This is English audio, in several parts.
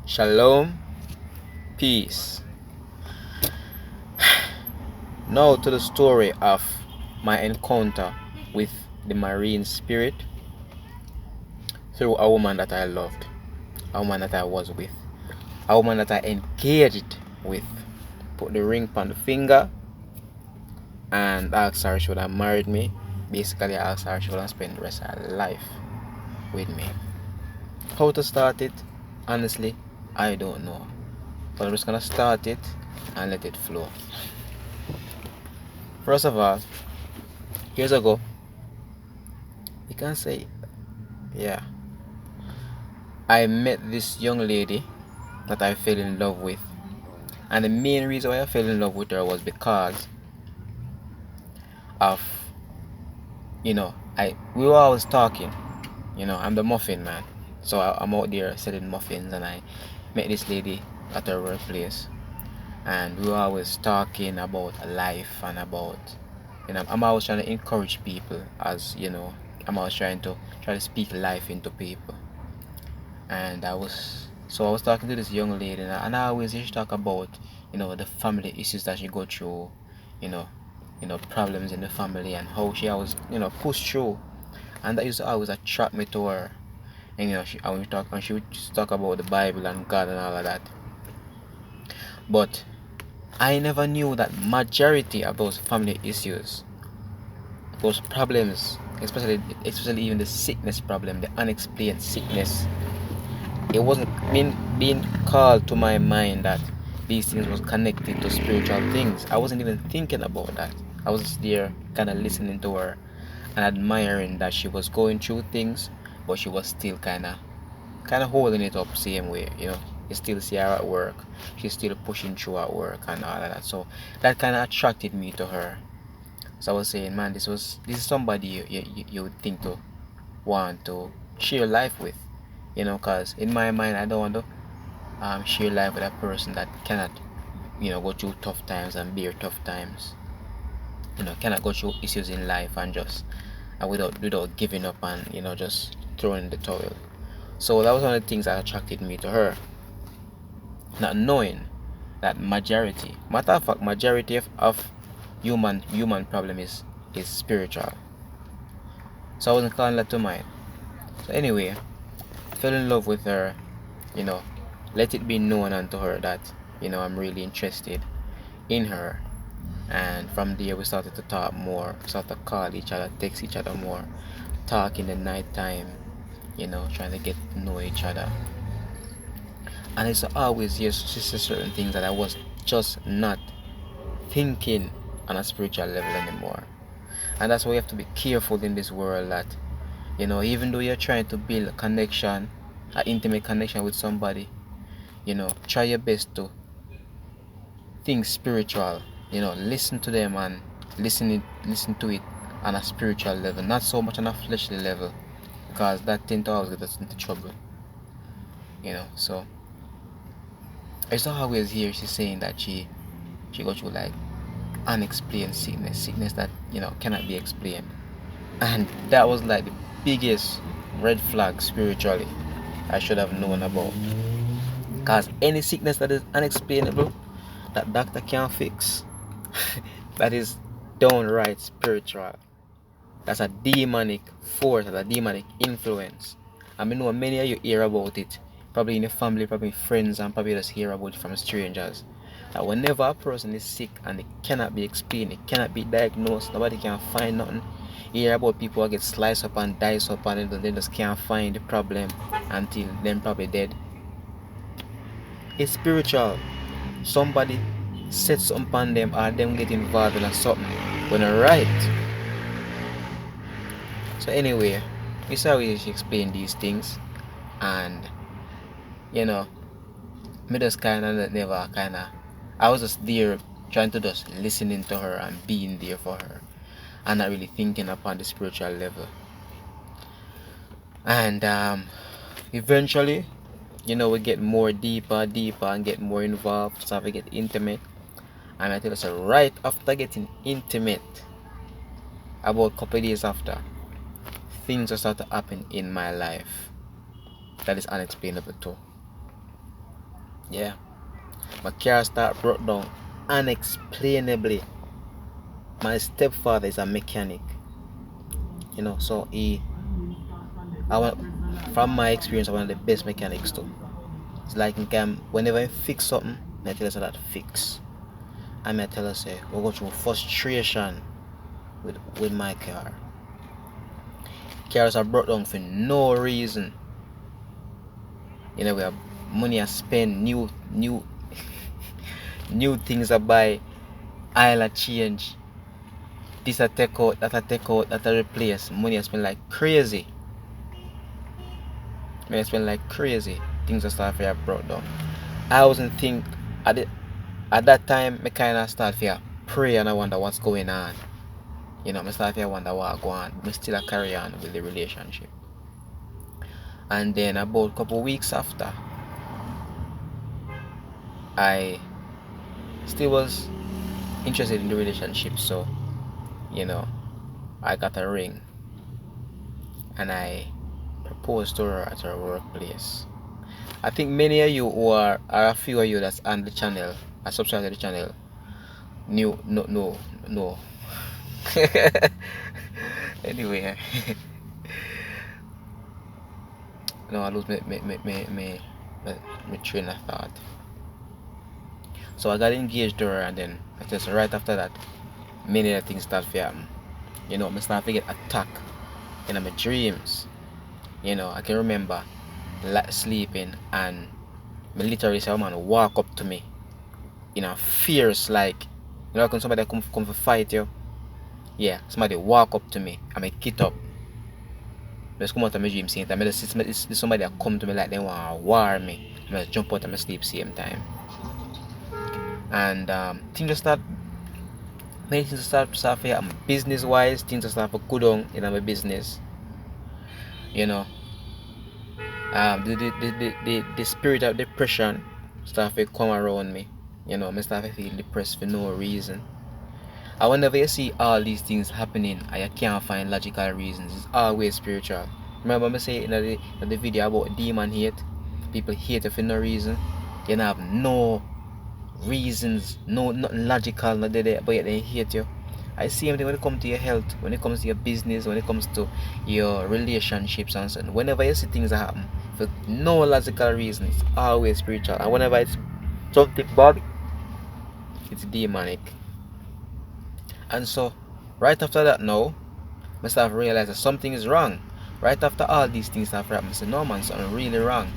Shalom, peace. Now to the story of my encounter with the marine spirit through a woman that I loved, a woman that I was with, a woman that I engaged with. Put the ring on the finger and asked her she would have married me. Basically, I asked her she would have spent the rest of her life with me. How to start it? Honestly, I don't know. But I'm just gonna start it and let it flow. First of all, years ago, you can say, yeah, I met this young lady that I fell in love with. And the main reason why I fell in love with her was because of, we were always talking. I'm the muffin man. So I'm out there selling muffins, and I met this lady at her workplace. And we were always talking about life and about, I'm always trying to encourage people, as I'm always trying to speak life into people. And I was talking to this young lady, and I always used to talk about the family issues that she go through, you know problems in the family, and how she always pushed through. And that used to always attract me to her. And she would just talk about the Bible and God and all of that. But I never knew that majority of those family issues, those problems, especially even the sickness problem, the unexplained sickness, it wasn't being called to my mind that these things was connected to spiritual things. I wasn't even thinking about that. I was just there kind of listening to her and admiring that she was going through things, but she was still kind of holding it up same way. You still see her at work, she's still pushing through at work and all of that. So that kind of attracted me to her. So I was saying, man, this is somebody you would think to want to share life with, because in my mind I don't want to share life with a person that cannot go through tough times and bear tough times, cannot go through issues in life and just without giving up and just throwing the towel. So that was one of the things that attracted me to her, not knowing that matter of fact majority of human problem is spiritual. So I wasn't calling that to mind. So anyway, fell in love with her, you know, let it be known unto her that, I'm really interested in her. And from there we started to talk more, started to call each other, text each other more, talk in the night time, trying to get to know each other. And it's always certain things that I was just not thinking on a spiritual level anymore. And that's why we have to be careful in this world that, even though you're trying to build a connection, an intimate connection with somebody, try your best to think spiritual. Listen to them and listen to it on a spiritual level, not so much on a fleshly level, because that tends to always get us into trouble. So I saw always hear she saying that she go through like unexplained sickness that cannot be explained, and that was like the biggest red flag spiritually I should have known about, because any sickness that is unexplainable that doctor can't fix, that is downright spiritual. That's a demonic force, that's a demonic influence. I mean, know many of you hear about it, probably in your family, probably friends, and probably just hear about it from strangers. That whenever a person is sick and it cannot be explained, it cannot be diagnosed, nobody can find nothing. You hear about people who get sliced up and diced up and they just can't find the problem until them probably dead. It's spiritual. Somebody sets something upon them or them get involved in something when they're right. So anyway, it's how she explain these things, and me just I was just there trying to just listening to her and being there for her, and not really thinking upon the spiritual level. And eventually, we get more deeper and get more involved, so we get intimate. And I tell us right after getting intimate, about a couple of days after, things are start to happen in my life that is unexplainable too. Yeah. My car start broke down unexplainably. My stepfather is a mechanic, so from my experience, I'm one of the best mechanics too. It's like whenever I fix something, I tell us that fix. I may tell us we go through frustration with my car. Cars are brought down for no reason. We have money I spend, new new things I buy, oil I change, this I take out, that I replace. Money I spend like crazy. Money I spend like crazy. Things I start to brought down. I wasn't think at that time I kinda start to pray and I wonder what's going on. I start to wonder what's going on. I still carry on with the relationship. And then about a couple weeks after, I still was interested in the relationship, so I got a ring and I proposed to her at her workplace. I think many of you who are a few of you that's on the channel, I subscribe to the channel, no. Anyway, no, I lose my train of thought. So I got engaged to her, and then I just right after that, many of the things start to happen. I start to get attacked in my dreams. I can remember sleeping and me literally say, man, walk up to me fierce, like when somebody come to fight you. Yeah, somebody walk up to me and I get up. Just come out of my dream same time. I just see somebody that come to me like they want to war me. I just jump out of my sleep same time. And things just start, many things start business wise, things just start to go down in my business. The spirit of depression start to come around me. I start to feel depressed for no reason. And whenever you see all these things happening and you can't find logical reasons, it's always spiritual. Remember me say in the video about demon hate? People hate you for no reason. You don't have no reasons, nothing logical, but yet they hate you. I see everything when it comes to your health, when it comes to your business, when it comes to your relationships and so on. Whenever you see things that happen for no logical reason, it's always spiritual. And whenever it's something bad, it's demonic. And so, right after that now, I start to realize that something is wrong. Right after all these things start to happen, I said, no man, something really wrong.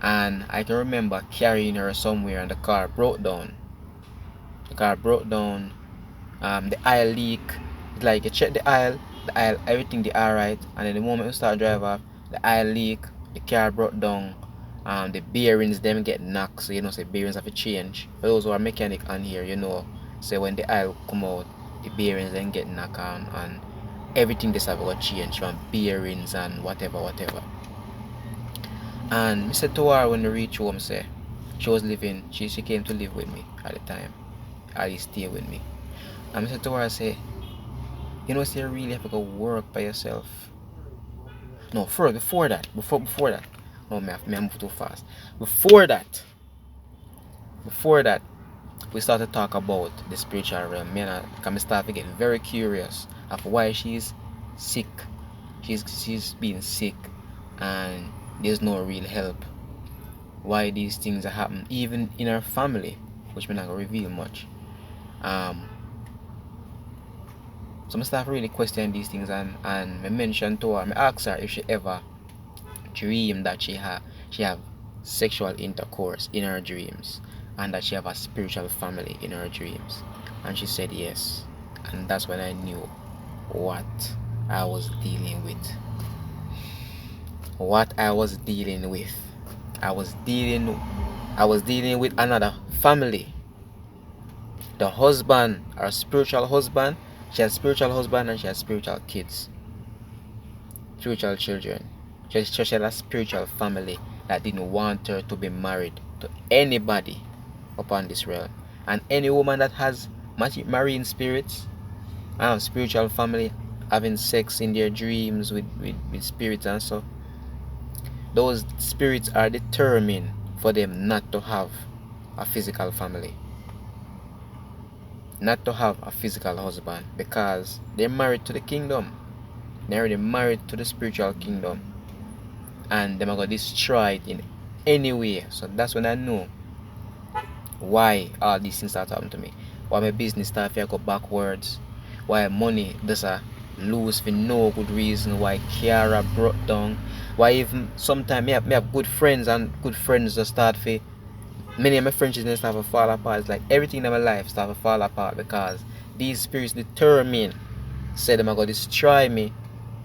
And I can remember carrying her somewhere and the car broke down. The aisle leak. It's like you check the aisle, everything they alright, and then the moment you start drive off, the aisle leak, the car broke down, the bearings them get knocked, so say bearings have to change. For those who are mechanic on here, say when the aisle come out, the bearings then get knocked on, and everything just have to change from bearings and whatever. And I said to her when we reach home, say she was living, she came to live with me at the time, at least stay with me. And I said to her, I say, say you really have to go work by yourself. No, before that. No, I move too fast. Before that, we start to talk about the spiritual realm. I start to get very curious of why she's sick. She's being sick and there's no real help. Why these things are happening, even in her family, which may not reveal much. So I start really questioning these things and I mentioned to her, I asked her if she ever dreamed that she have sexual intercourse in her dreams and that she have a spiritual family in her dreams. And she said yes. And that's when I knew what I was dealing with. I was dealing with another family. The husband, her spiritual husband, she has spiritual husband and she has spiritual kids, spiritual children. She had a spiritual family that didn't want her to be married to anybody upon this realm. And any woman that has marine spirits and a spiritual family having sex in their dreams with spirits and so, those spirits are determined for them not to have a physical family, not to have a physical husband, because they're married to the kingdom. They're already married to the spiritual kingdom, and they're gonna destroy it in any way. So that's when I know why all these things start happening to me. Why my business start to go backwards. Why money does lose for no good reason. Why Kiara brought down. Why even sometimes me have good friends, and good friends just start to, many of my friendships start to fall apart. It's like everything in my life start to fall apart because these spirits determine, say them are gonna destroy me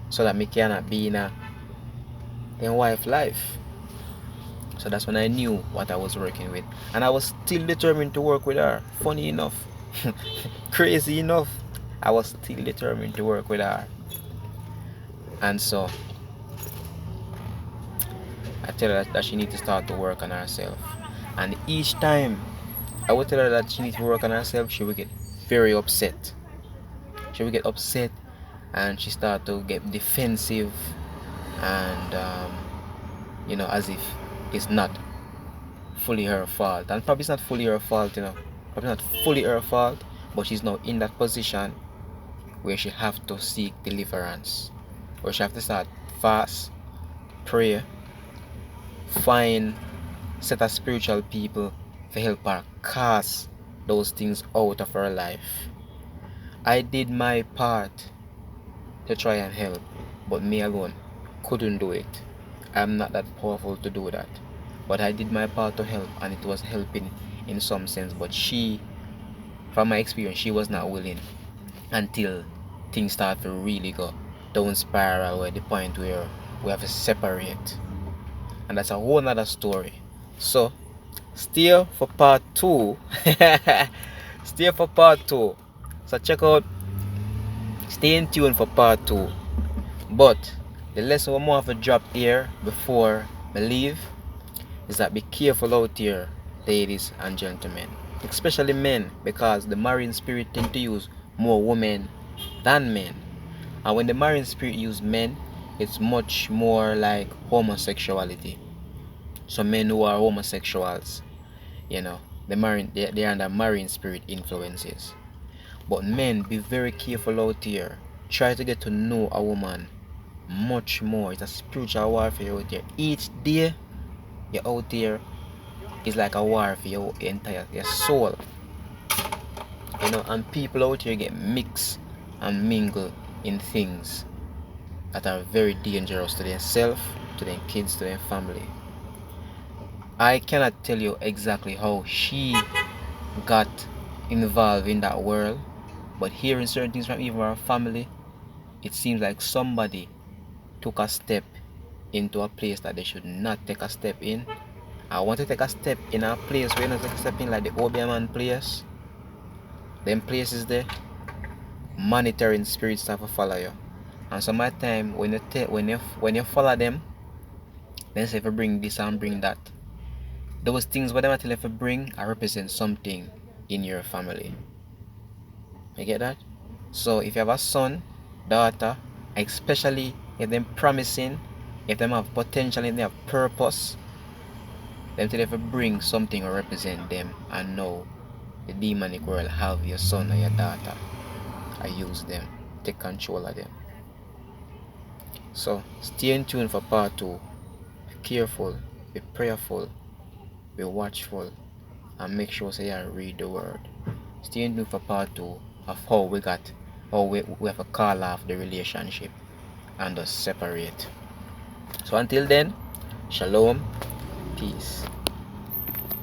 so that me cannot be in a wife life. So that's when I knew what I was working with. And I was still determined to work with her. Funny enough. Crazy enough. I was still determined to work with her. And so I tell her that she needs to start to work on herself. And each time I would tell her that she needs to work on herself, she would get very upset. She would get upset and she started to get defensive, and as if it's not fully her fault. And probably it's not fully her fault, probably not fully her fault, but she's now in that position where she have to seek deliverance, where she have to start fast, pray, find set of spiritual people to help her cast those things out of her life. I did my part to try and help, but me alone couldn't do it. I'm not that powerful to do that. But I did my part to help, and it was helping in some sense. But she, from my experience, she was not willing until things start to really go down spiral, where the point where we have to separate. And that's a whole nother story. So stay for part 2. Stay for part 2. So check out, stay in tune for part 2. But the lesson we more have to drop here before I leave is that be careful out here, ladies and gentlemen, especially men, because the marine spirit tend to use more women than men. And when the marine spirit use men, it's much more like homosexuality. So men who are homosexuals, they're under marine spirit influences. But men, be very careful out here. Try to get to know a woman much more. It's a spiritual warfare out here. Each day you're out there is like a war for your entire soul. And people out here get mixed and mingle in things that are very dangerous to themselves, to their kids, to their family. I cannot tell you exactly how she got involved in that world, but hearing certain things from even her family, it seems like somebody took a step into a place that they should not take a step in. I want to take a step in a place where you not take a step in, like the Obiaman place. Them places there, monitoring spirits start to follow you. And some of the time when you follow them, then say if you bring this and bring that. Those things what them tell you to bring I represent something in your family. You get that? So if you have a son, daughter, especially if them promising, if them have potential, if they have purpose, them tell you to bring something or represent them, and know the demonic world have your son or your daughter. I use them, take control of them. So stay in tune for part 2. Be careful, be prayerful, be watchful, and make sure say you read the word. Stay in tune for part 2 of how we have a call off the relationship and just separate. So until then, shalom, peace.